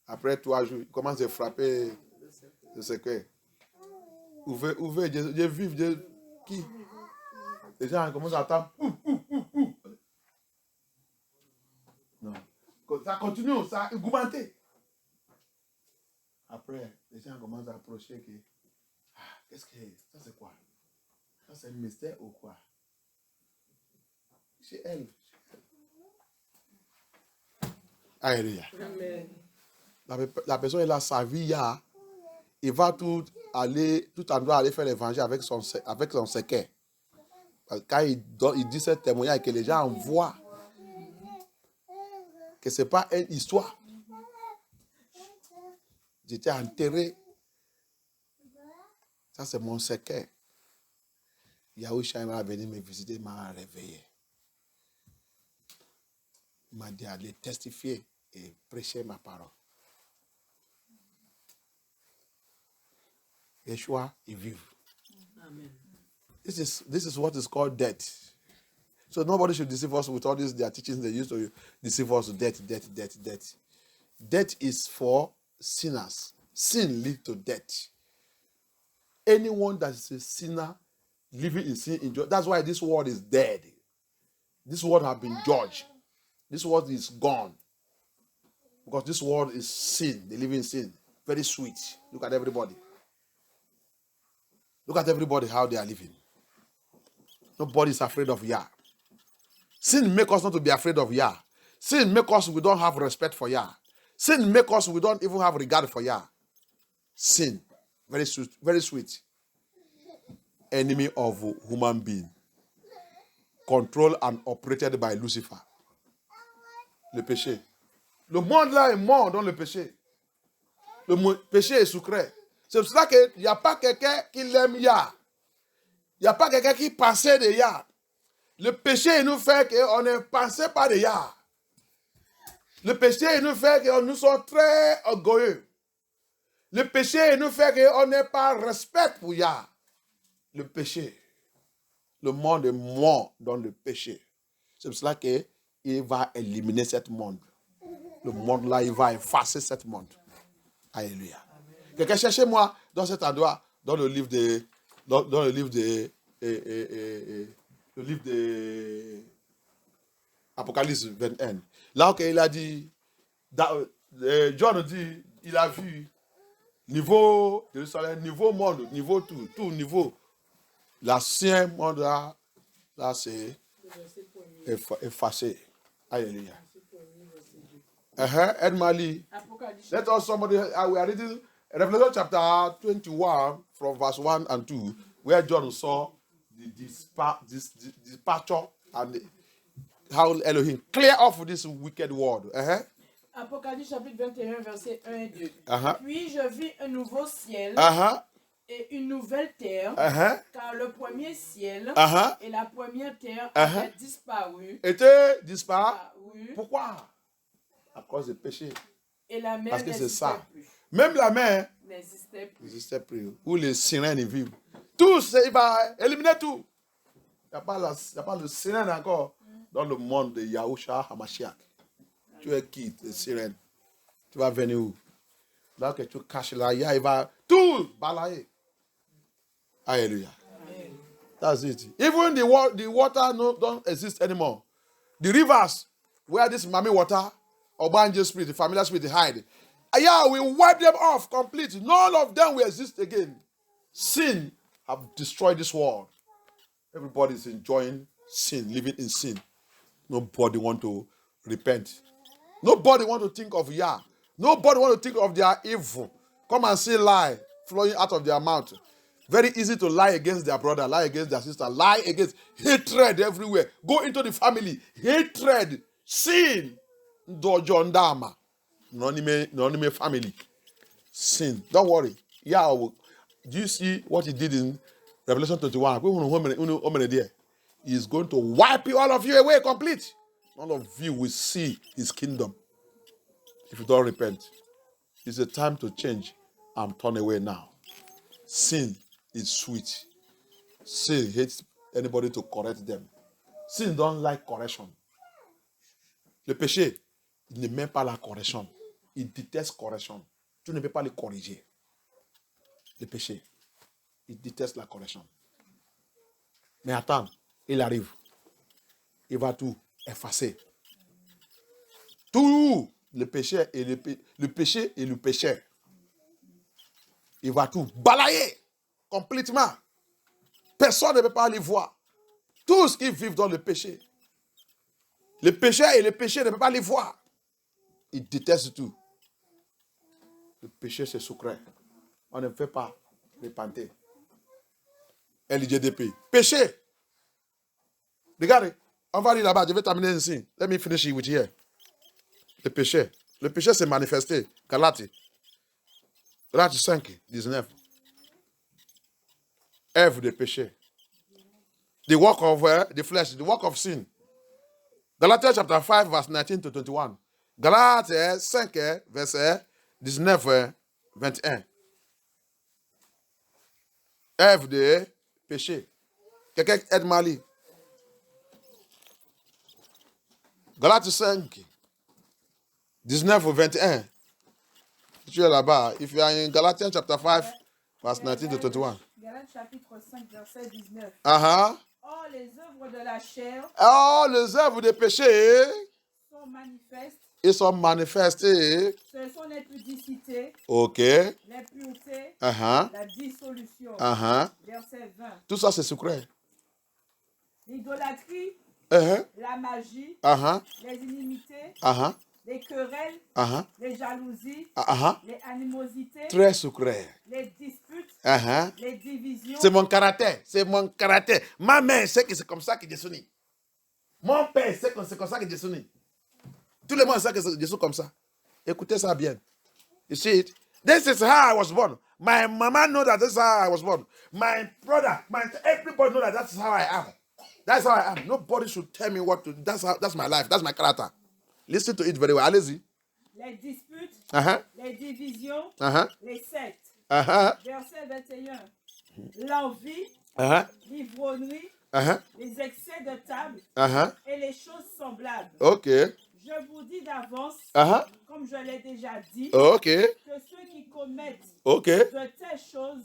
Après 3 jours, il commence à frapper le secret. Ouvrez, Dieu vive, Dieu qui? Les gens commencent à attendre. Non. Ça continue, ça a augmenté. Après, les gens commencent à approcher que, qu'est-ce que ça c'est quoi? Ça c'est un mystère ou quoi? Chez elle. Alléluia. La personne, elle a sa vie, il va tout endroit aller faire l'évangile avec son séquin. Quand il dit ce témoignage et que les gens voient que ce n'est pas une histoire. J'étais enterré. Ça, c'est mon séquin. Yahushua va venir me visiter, il m'a réveillé. Il m'a dit d'aller testifier et prêcher ma parole. Yeshua, il vit. Amen. This is what is called death. So nobody should deceive us with all these their teachings they used to deceive us with death. Death is for sinners. Sin leads to death. Anyone that is a sinner living in sin, that's why this world is dead. This world has been judged. This world is gone. Because this world is sin. They live in sin. Very sweet. Look at everybody. Look at everybody how they are living. Nobody is afraid of Yah. Sin makes us not to be afraid of Yah. Sin makes us we don't have respect for Yah. Sin makes us we don't even have regard for Yah. Sin. Very sweet. Very sweet. Enemy of human being. Controlled and operated by Lucifer. Le péché. Le monde là est mort dans le péché. Le péché est secret. C'est pour cela qu'il n'y a pas quelqu'un qui l'aime Yah. Il n'y a pas quelqu'un qui pensait de Yah. Le péché nous fait qu'on ne pensait pas de Yah. Le péché nous fait que nous sommes très orgueilleux. Le péché nous fait qu'on n'ait pas respect pour Yah. Le péché. Le monde est mort dans le péché. C'est pour cela qu'il va éliminer ce monde. Le monde là, il va effacer ce monde. Alléluia. Quelqu'un cherchez-moi dans cet endroit, dans le livre de... Dans le livre de... le livre de... Apocalypse 21. Là, il a dit... John dit, il a vu niveau Jérusalem, niveau monde, niveau tout niveau. L'ancien monde là c'est effacé. Alléluia. Edmali. Let us somebody, we are reading Revelation chapter 21 from verse 1 and 2, where John saw the departure and how Elohim clear off this wicked world. Apocalypse chapitre 21, verset 1 et 2. Puis je vis un nouveau ciel et une nouvelle terre, car le premier ciel et la première terre avaient disparu. Étaient disparus. Pourquoi? À cause du péché. Et la mer parce que c'est ça. Plus. Même la mer n'existait plus. Où les sirènes y vivent. Tout, il va éliminer tout. Il n'y a pas le sirène encore dans le monde de Yahushua HaMashiach. Tu es qui, les sirènes? Tu vas venir où? Là que tu caches là, il va tout balayer. Alléluia. That's it. Even the water don't exist anymore. The rivers where this mommy water, Obanje spirit, the familiar spirit hide. Yeah, we wipe them off completely. None of them will exist again. Sin have destroyed this world. Everybody is enjoying sin, living in sin. Nobody want to repent. Nobody want to think of Yah. Nobody want to think of their evil. Come and see lie flowing out of their mouth. Very easy to lie against their brother, lie against their sister, lie against hatred everywhere. Go into the family, hatred, sin. Dojo ndama. Nonime family. Sin. Don't worry. Yeah, do you see what he did in Revelation 21? He is going to wipe all of you away complete. None of you will see his kingdom if you don't repent. It's a time to change and turn away now. Sin is sweet. Sin hates anybody to correct them. Sin don't like correction. Le péché, il n'aime même pas la correction. Il déteste correction. Tu ne peux pas le corriger. Le péché, il déteste la correction. Mais attends, il arrive. Il va tout effacer. Tout le péché et le péché et le pécheur. Il va tout balayer complètement. Personne ne peut pas les voir. Tous qui vivent dans le péché. Le péché et le péché ne peuvent pas les voir. Ils détestent tout. Le péché, c'est secret. On ne fait pas repentir. LGDP. Péché. Regardez. On va aller là-bas. Je vais terminer ici. Let me finish it with here. Le péché. Le péché s'est manifesté. Galates 5, 19. Œuvre de péché. The work of the flesh. The work of sin. Galates chapter 5, verse 19 to 21. Galates 5, verset 19, 21. Œuvre de péché. Quelqu'un aide-moi lire. Galates 5, 19 au 21. Tu es là-bas. If you are in Galatians chapter 5, verse 19 to 21. Galates chapitre 5, verset 19. Or, les œuvres de la chair les œuvres de péché sont manifestes. Ils sont manifestés. Ce sont les pudicités, Ok. l'impureté, la dissolution. Verset 20. Tout ça, c'est secret. L'idolâtrie, la magie, les inimités, les querelles, les jalousies, les animosités, très secret. les disputes, les divisions. C'est mon caractère. C'est mon caractère. Ma mère sait que c'est comme ça que je suis né. Mon père sait que c'est comme ça que je suis né. Tout le monde sait que je suis comme ça. Écoutez ça bien. You see it? This is how I was born. My mama knows that this is how I was born. My brother, everybody knows that that's how I am. That's how I am. Nobody should tell me what to do. That's my life. That's my character. Listen to it very well. Allez-y. Les disputes, les divisions, les sectes. Verset 21. L'envie, l'ivrognerie, les excès de table et les choses semblables. Je vous dis d'avance, comme je l'ai déjà dit, que ceux qui commettent de telles choses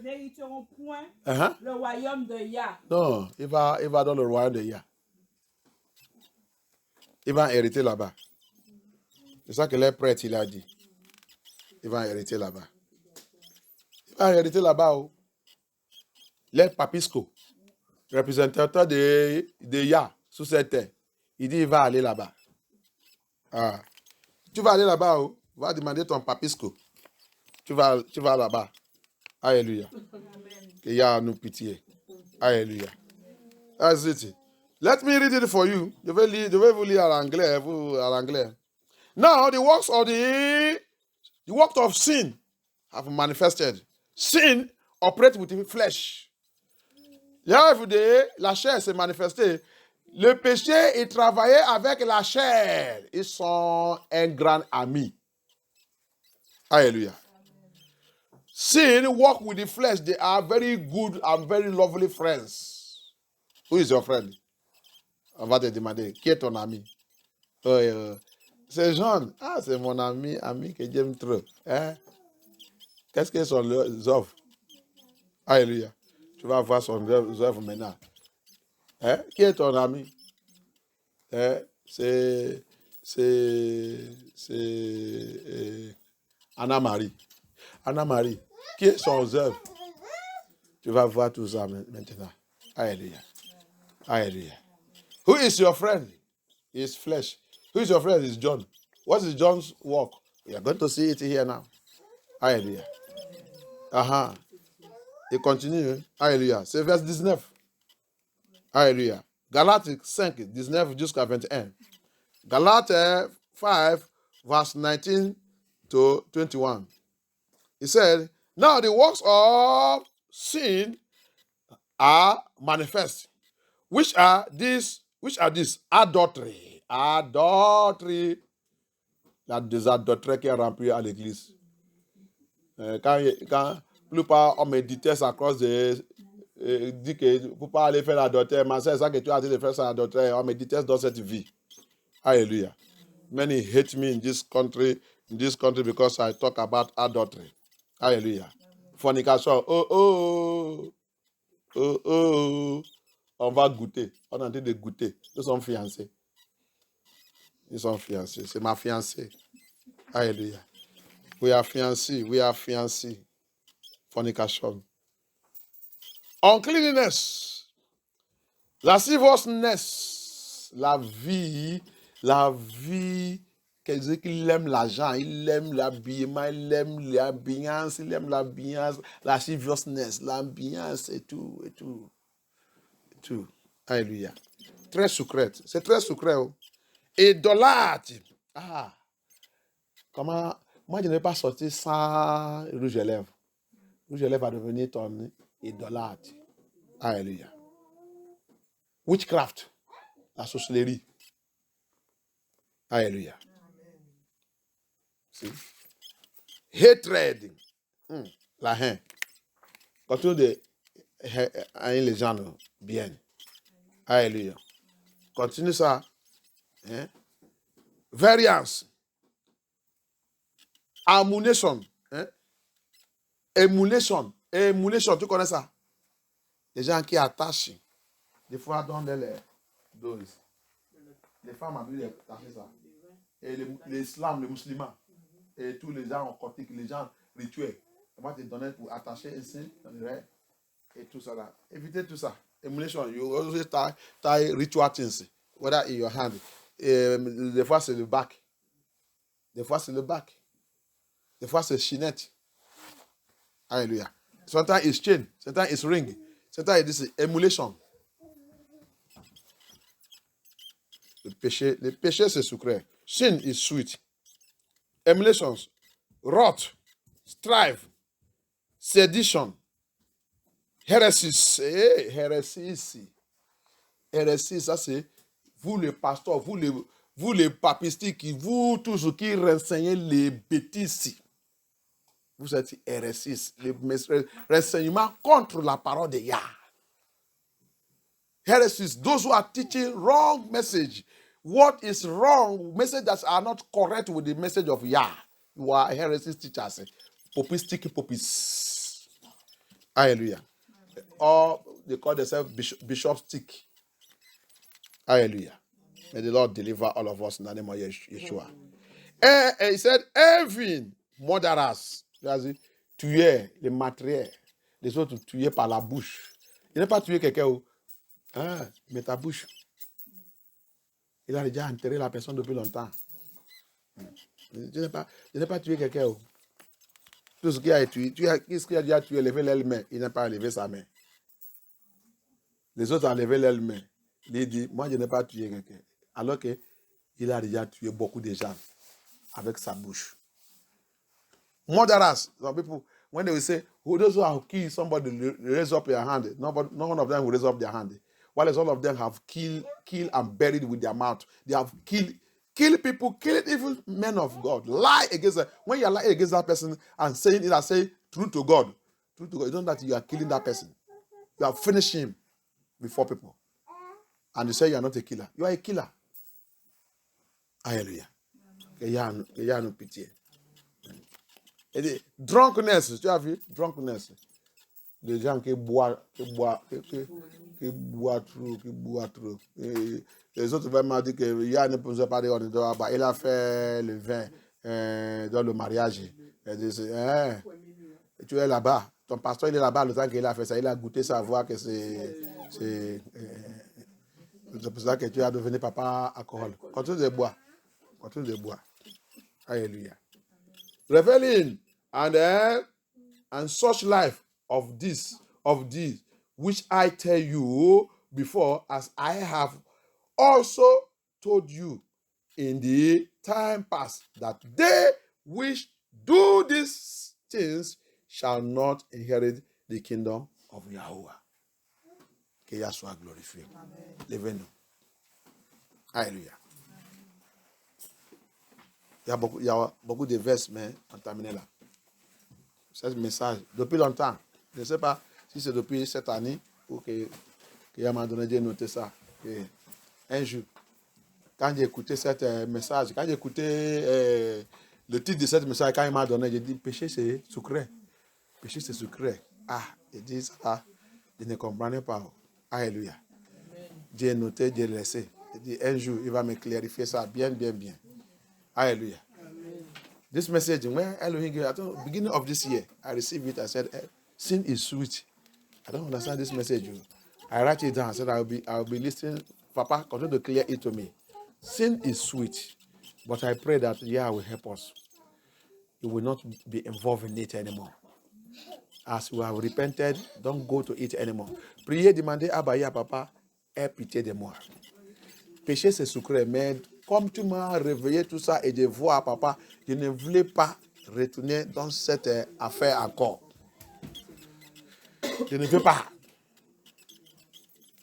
n'hériteront point le royaume de Yah. Non, il va dans le royaume de Yah. Il va hériter là-bas. C'est ça que les prêtres, il a dit. Il va hériter là-bas. Il va hériter là-bas. Oh. Les papiscos, représentateurs de Yah sous cette terre, il dit il va aller là-bas. Ah. Tu vas aller là-bas, oh. Va demander ton papisco. Tu vas là-bas. Alléluia. Que Yah nous pitié. Alléluia. That's it. Let me read it for you. Je vais vous lire à l'anglais. Now the works of sin have manifested. Sin operates with the flesh. La chair s'est manifestée. Le péché, il travaillait avec la chair. Ils sont un grand ami. Alléluia. Sin work with the flesh. They are very good and very lovely friends. Who is your friend? On va te demander, qui est ton ami? C'est John. Ah, c'est mon ami que j'aime trop. Hein? Qu'est-ce que sont leurs œuvres? Alléluia. Tu vas voir son œuvre maintenant. Hein? Qui est ton ami? Hein? C'est Anna-Marie. Anna-Marie. Qui est son œuvre? Tu vas voir tout ça maintenant. Alléluia. Alléluia. Who is your friend? His flesh. Who is your friend? Is John. What is John's work? We are going to see it here now. Alléluia. Et continue. Alléluia. C'est verset 19. Alléluia. Galates 5, 19 jusqu'à 21. Galates 5, verse 19 to 21. He said, now the works of sin are manifest, which are these? Adultery. Des adultères qui est rempli à l'église. Quand plupart on méditait à cause de dit que pour pas aller faire l'adultère, mais c'est ça que tu as dit de faire ça l'adultère, on méditait dans cette vie. Hallelujah. Many hate me in this country because I talk about adultery. Hallelujah. Fornication. On va goûter. On est en train de goûter. Nous sommes fiancés. C'est ma fiancée. Alléluia. We are fiancés. Fornication. Uncleanness. Lasciviousness. La vie. Quelqu'un qui aime l'argent, il aime l'habillement, il aime l'ambiance, lasciviousness, l'ambiance et tout. Alléluia. Très sucré. C'est très sucré. Oh. Idolâtre. Comment? Moi, je n'ai pas sorti sans rouge à lèvres. Rouge à lèvres va devenir ton idolâtre. Alléluia. Witchcraft. La sorcellerie. Alléluia. See? Hatred. La haine. Continue de haïr les gens bien. Alléluia. Continue ça. Hein? Variance. Emulation. Hein? Emulation, tu connais ça? Les gens qui attachent. Des fois, dans les doses. Les femmes ont vu attacher ça. Et l'islam, les musulmans. Et tous les gens occultiques, les gens rituels. Moi, je te donnais pour attacher ici, dans le rêve. Et tout ça là. Évitez tout ça. Emulation, you always tie ritual things. Whether in your hand. Des fois, c'est le bac. Des fois, c'est chinette. Alléluia. Sometimes it's chain. Sometimes it's ring. Sometimes it's emulation. Le péché, c'est sucré. Sin is sweet. Emulations, wrath, strife, sedition, hérésie. Hérésie, ça c'est vous les pasteurs, vous vous les papistiques, vous tous qui renseignez les bêtises, vous êtes hérésis, les renseignements contre la parole de Yah. Heresies, those who are teaching wrong message. What is wrong? Messages that are not correct with the message of Yah. You are heresies teachers. Popistic popis. Hallelujah. Or they call themselves bishop stick. Hallelujah. May the Lord deliver all of us in the name of Yeshua. And he said, even murderers, tuer les matériels, les autres tuer par la bouche. Il n'est pas tué quelqu'un. Ah, mais ta bouche. Il a déjà enterré la personne depuis longtemps. Je n'ai pas tué quelqu'un. Tout ce qui a été tué, qu'est-ce qu'il a déjà tué, levé l'aile main. Il n'a pas levé sa main. Les autres ont levé l'aile main. Il dit, moi je n'ai pas tué quelqu'un. Alors qu'il a déjà tué beaucoup de gens avec sa bouche. Murderers, some people, when they will say, who those who have killed somebody, raise up your hand. No one of them will raise up their hand. While all of them have killed and buried with their mouth. They have killed people, killed even men of God. Lie against them. When you are lying against that person and saying it and say true to God, you know that you are killing that person. You are finishing him before people. And you say you are not a killer. You are a killer. Hallelujah. Que y a no pitié. Et drunkenness, tu as vu? Drunkenness. Des gens qui boivent trop. Et les autres vraiment dit que Yann ne pouvait pas dire il a fait le vin dans le mariage. Tu es là-bas. Ton pasteur il est là-bas le temps qu'il a fait ça. Il a goûté ça, voir que c'est pour ça que tu as devenu papa alcool. Continue de boire. Hallelujah. Reveling and such life of this, which I tell you before, as I have also told you in the time past, that they which do these things shall not inherit the kingdom of Yahuwah. Que Yah soit glorifié. Levez-nous. Alléluia. Il y a beaucoup de versets, mais on termine là. Ce message, depuis longtemps, je ne sais pas si c'est depuis cette année ou que Yah m'a donné de noter ça. Et un jour, quand j'ai écouté ce message, quand j'ai écouté le titre de ce message, quand il m'a donné, j'ai dit, péché c'est sucré. Péché c'est sucré. Ah, j'ai dit ça, je ne comprenais pas. Alléluia. J'ai noté, j'ai laissé. J'ai dit, un jour, il va me clarifier ça bien. Hallelujah. Amen. This message, when Elohim gave, at the beginning of this year, I received it. I said, sin is sweet. I don't understand this message. I write it down. I said, I'll be listening. Papa, continue to clear it to me. Sin is sweet, but I pray that Yah will help us. You will not be involved in it anymore. As we have repented, don't go to it anymore. Priez, demandez à Abba, Papa, aie pitié de moi. Péché, c'est sucré, mais comme tu m'as réveillé tout ça et je vois, papa, je ne voulais pas retourner dans cette affaire encore. Je ne veux pas.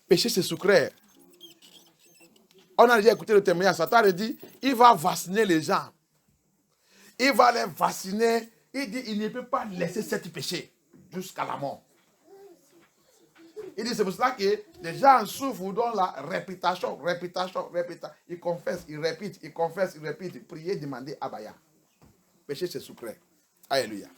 Péché, c'est sucré. On a déjà écouté le témoignage. Satan a dit, il va vacciner les gens. Il va les vacciner. Il dit, il ne peut pas laisser cette péché jusqu'à la mort. Il dit, c'est pour cela que les gens souffrent dans la répétition. Ils confessent, ils répètent. Priez, demandez à Abba. Péché, c'est sucré. Alléluia.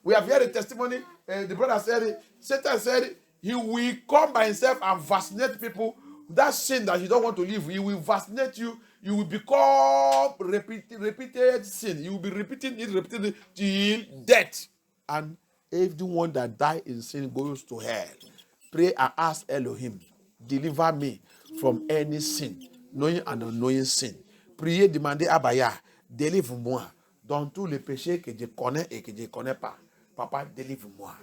We have heard a testimony. The brother said, Satan said, he will come by himself and vaccinate people. That sin that you don't want to live, he will vaccinate you. You will become repeated sin. You will be repeating it till death. And everyone that dies in sin goes to hell. Pray and ask Elohim, deliver me from any sin, knowing and unknowing sin. Priez, demandez à Abba, délivre-moi dans tous les péchés que je connais et que je ne connais pas. Papa, délivre-moi.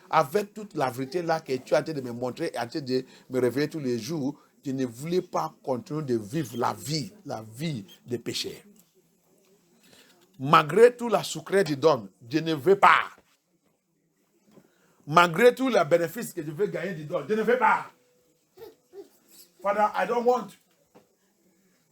Avec toute la vérité là que tu es en train de me montrer et en train de me réveiller tous les jours, je ne voulais pas continuer de vivre la vie de péché. Malgré tout la sucré du don, je ne veux pas. Malgré tout le bénéfice que je veux gagner du don, je ne veux pas. Father, I don't want.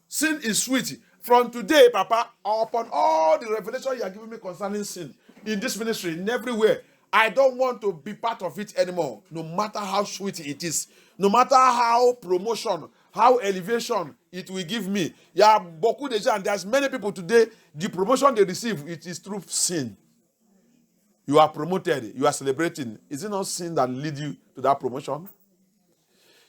Sin is sweet. From today, Papa, upon all the revelation you are giving me concerning sin, in this ministry, in everywhere, I don't want to be part of it anymore, no matter how sweet it is, no matter how promotion, how elevation it will give me. Yeah, beaucoup de gens, there's many people today, the promotion they receive, it is through sin. You are promoted, you are celebrating. Is it not sin that leads you to that promotion?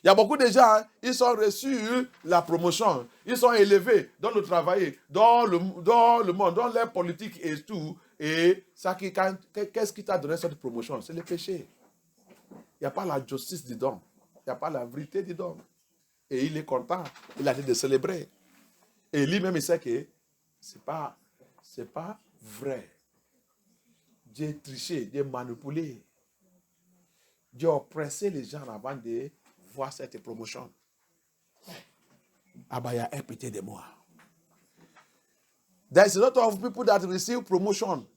Il y a beaucoup de gens, ils ont reçu la promotion, ils sont élevés dans le travail, dans le monde, dans leur politique et tout. Et qu'est-ce qui t'a donné cette promotion? C'est le péché. Il n'y a pas la justice dedans. Il n'y a pas la vérité dedans. Et il est content. Il a dit de célébrer. Et lui-même, il sait que ce n'est pas vrai. Dieu a triché, Dieu a manipulé. Dieu a oppressé les gens avant de voir cette promotion. Abaya, aie pitié de moi. There's a lot of people that receive promotion.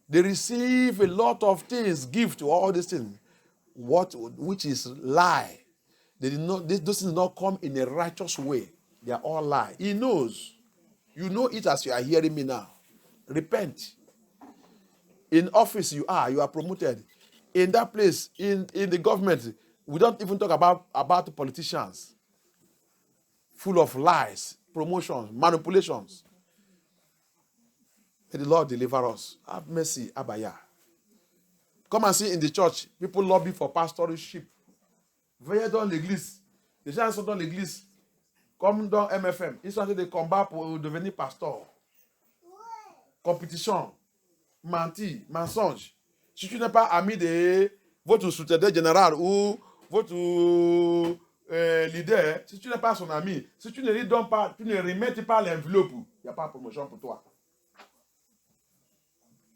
They receive a lot of things, gift to all these things. Which is lie. Those things did not come in a righteous way. They are all lie. He knows. You know it as you are hearing me now. Repent. In office you are promoted. In that place, in the government, we don't even talk about politicians. Full of lies, promotions, manipulations. May the Lord deliver us. Have mercy, Abaya. Come and see in the church, people lobby for pastorship. Veuillez dans l'église. Les gens sont dans l'église, comme dans MFM. Ils sont en train de combattre pour devenir pasteur. Compétition, mentir, mensonge. Si tu n'es pas ami de votre secrétaire général ou votre leader, si tu n'es pas son ami, si tu ne lui donnes pas, tu ne remets pas l'enveloppe, il n'y a pas de promotion pour toi.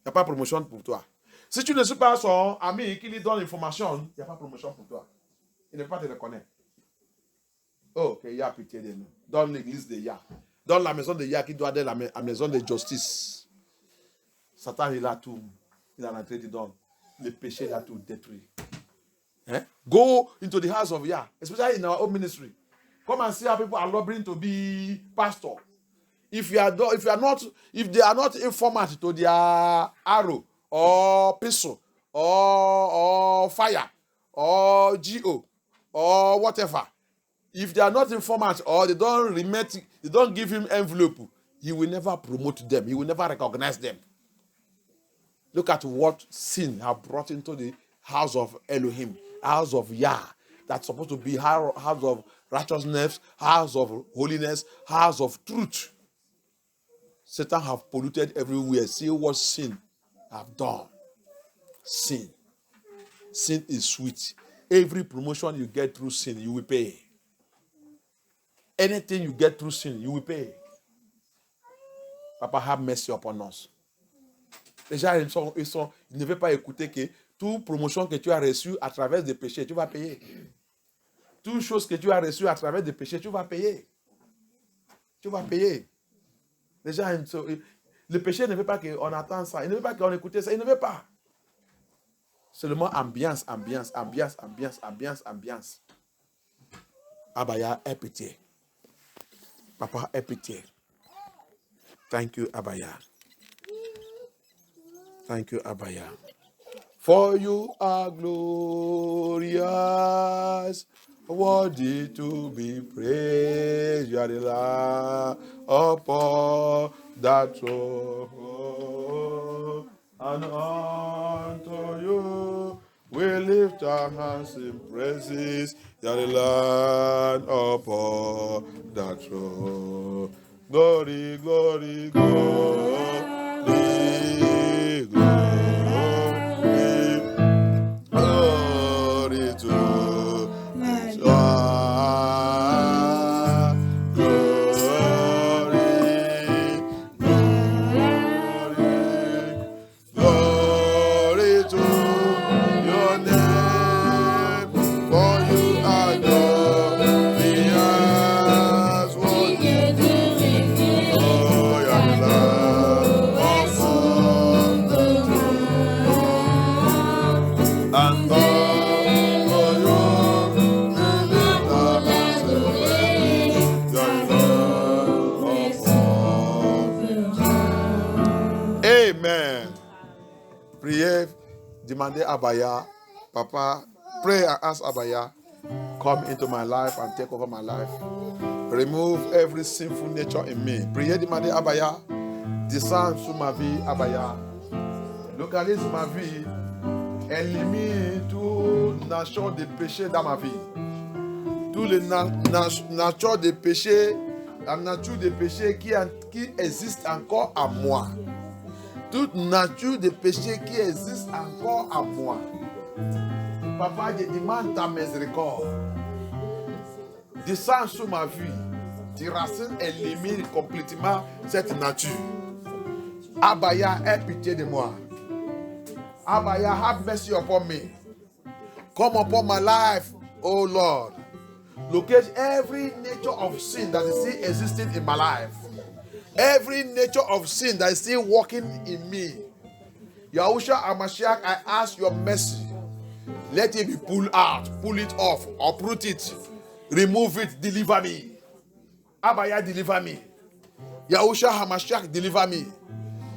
Il n'y a pas de promotion pour toi. Si tu ne suis pas son ami qui lui donne l'information, il n'y a pas de promotion pour toi. Il ne peut pas te reconnaître. Oh, que Yah a pitié de nous. Dans l'église de Yah. Dans la maison de Yah qui doit être la maison de justice. Satan, il a tout. Il a rentré dedans. Le péché, il a tout détruit. Go into the house of Yah, especially in our own ministry. Come and see how people are lobbying to be pastor. If they are not informant to their arrow or pistol or fire or GO or whatever, if they are not informant or they don't give him envelope, he will never promote them. He will never recognize them. Look at what sin have brought into the house of Elohim, house of Yah, that's supposed to be house of righteousness, house of holiness, house of truth. Satan have polluted everywhere. See what sin have done. Sin. Sin is sweet. Every promotion you get through sin, you will pay. Anything you get through sin, you will pay. Papa, have mercy upon us. Les gens, ils ne veulent pas écouter que toute promotion que tu as reçue à travers des péchés, tu vas payer. Toute chose que tu as reçue à travers des péchés, tu vas payer. Tu vas payer. Les gens, le péché ne veut pas qu'on attende ça. Il ne veut pas qu'on écoute ça. Il ne veut pas. Seulement ambiance, ambiance, ambiance, ambiance, ambiance, ambiance. Abaya, aie pitié. Papa, aie pitié. Thank you, Abaya. Thank you, Abaya. For you are glorious, worthy to be praised. You are the Lamb upon that throne. And unto you we lift our hands in praises. You are the Lamb upon that throne. Glory, glory, glory. demandé à Abaya, Papa, pray and ask Abaya, come into my life and take over my life. Remove every sinful nature in me. Priez, demandez à Abaya, descends sur ma vie, Abaya. Localise ma vie. Élimine toute nature de péché dans ma vie. Toutes les natures de péché, la nature de péché qui existe encore à moi. Toute nature de péché qui existe encore à moi. Papa, je demande ta miséricorde. Descends sur ma vie. Tes racines éliminent complètement cette nature. Abaya, aie pitié de moi. Abaya, have mercy upon me. Come upon my life, oh Lord. Locate every nature of sin that is still existing in my life. Every nature of sin that is still working in me. Yahushua HaMashiach, I ask your mercy. Let it be pulled out, pull it off, uproot it, remove it, deliver me. Abaya, deliver me. Yahushua HaMashiach, deliver me.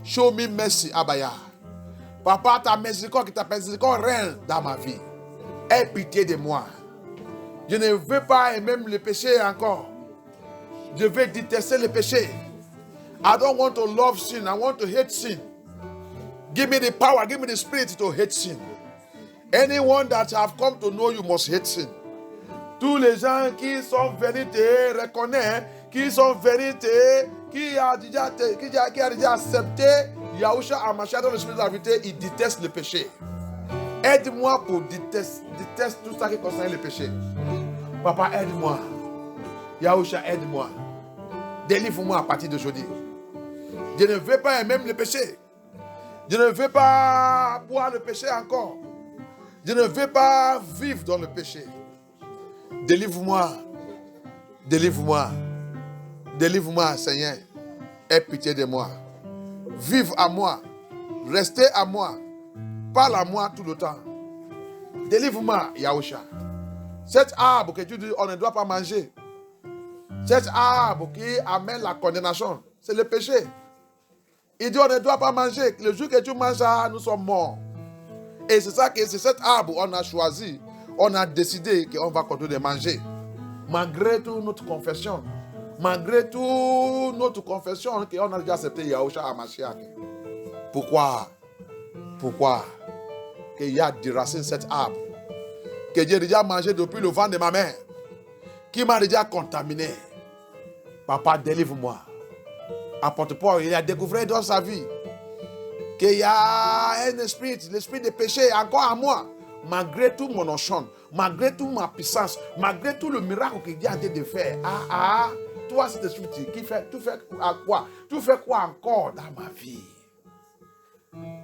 Show me mercy, Abaya. Papa, ta miséricorde règne dans ma vie. Aie pitié de moi. Je ne veux pas aimer le péché encore. Je veux détester le péché. I don't want to love sin. I want to hate sin. Give me the power, give me the spirit to hate sin. Anyone that have come to know you must hate sin. Tous les gens qui sont venus te reconnaître, qui sont venus qui a déjà accepté Yahushua HaMashiach dans le spirit de la vérité, il déteste le péché. Aide-moi pour détester tout ça qui concerne le péché. Papa, aide-moi. Yahushua, aide-moi. Délivre-moi à partir d'aujourd'hui. Je ne veux pas aimer le péché. Je ne veux pas boire le péché encore. Je ne veux pas vivre dans le péché. Délivre-moi. Délivre-moi. Délivre-moi, Seigneur. Aie pitié de moi. Vive à moi. Restez à moi. Parle à moi tout le temps. Délivre-moi, Yahushua. Cet arbre que tu dis, on ne doit pas manger. Cet arbre qui amène la condamnation, c'est le péché. Il dit, on ne doit pas manger. Le jour que tu manges ça, nous sommes morts. Et c'est ça que c'est cet arbre qu'on a choisi. On a décidé qu'on va continuer de manger. Malgré toute notre confession. Malgré toute notre confession qu'on a déjà accepté Yahushua HaMashiach. Pourquoi? Pourquoi? Qu'il y a déracé cet arbre. Que j'ai déjà mangé depuis le ventre de ma mère. Qui m'a déjà contaminé. Papa, délivre-moi. Apôtre Paul, il a découvert dans sa vie qu'il y a un esprit, l'esprit de péché encore à moi. Malgré tout mon enchant, malgré toute ma puissance, malgré tout le miracle qu'il est en train de faire. Toi, cet esprit, tu fais quoi? Tu fais quoi encore dans ma vie?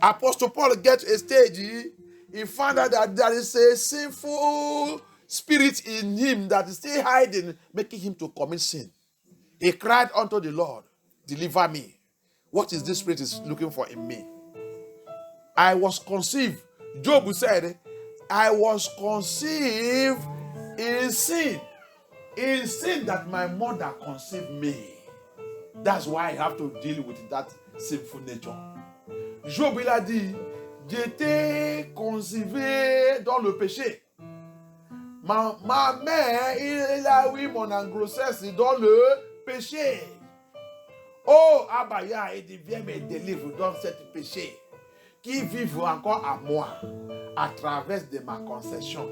Apostle Paul gets a stage. He found out that there is a sinful spirit in him that is still hiding, making him to commit sin. He cried unto the Lord, deliver me. What is this spirit is looking for in me? I was conceived. Job said, I was conceived in sin. In sin that my mother conceived me. That's why I have to deal with that sinful nature. Job, il a dit, j'étais concevé dans le péché. Ma mère, il a eu mon grossesse dans le péché. Oh, Abaya, il dit, viens me délivrer dans ce péché qui vit encore à moi à travers de ma conception.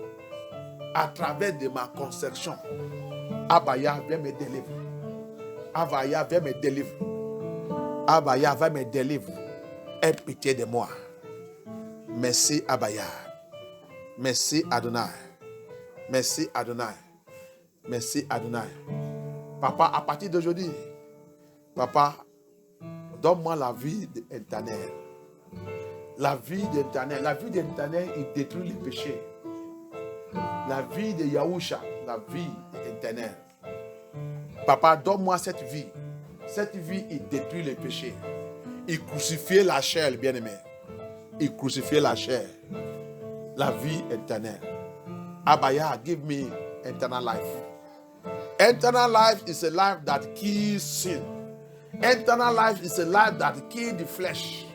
À travers de ma conception. Abaya, viens me délivrer. Abaya, viens me délivrer. Abaya, viens me délivrer. Aie pitié de moi. Merci, Abaya. Merci, Adonai. Merci, Adonai. Merci, Adonai. Papa, à partir d'aujourd'hui, Papa, donne-moi la vie éternelle. La vie éternelle. La vie éternelle, il détruit les péchés. La vie de Yahushua, la vie éternelle. Papa, donne-moi cette vie. Cette vie, il détruit les péchés. Il crucifie la chair, bien-aimé. Il crucifie la chair. La vie éternelle. Abaya, give me eternal life. Eternal life is a life that kills sin. Eternal life is a life that kills the flesh.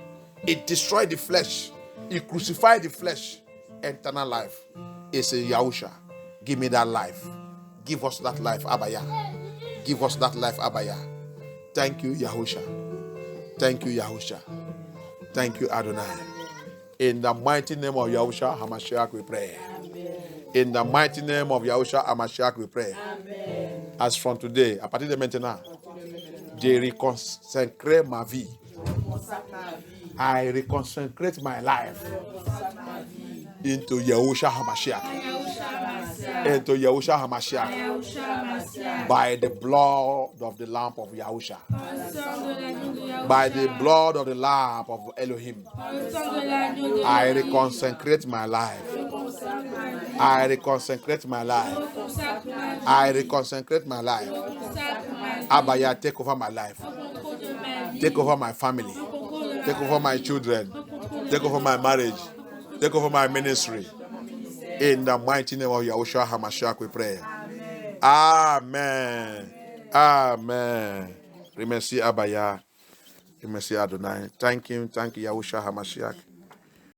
It destroys the flesh. He crucified the flesh, eternal life. He said, Yahusha, give me that life. Give us that life, Abaya. Give us that life, Abaya. Thank you, Yahusha. Thank you, Yahusha. Thank you, Adonai. In the mighty name of Yahusha HaMashiach, we pray. In the mighty name of Yahusha HaMashiach, we pray. Amen. As from today, à partir de maintenant, je reconsacre ma vie. I reconsecrate my life into Yahusha HaMashiach. Into Yahusha HaMashiach. By the blood of the lamp of Yahusha. By the blood of the lamp of Elohim. I reconsecrate my life. I reconsecrate my life. I reconsecrate my life. Abaya, take over my life. Take over my family. Take over my children. Take over my marriage. Take over my ministry. In the mighty name of Yahushua HaMashiach, we pray. Amen. Amen. Remercie Abaya. Remercie Adonai. Thank him. Thank you, Yahushua HaMashiach.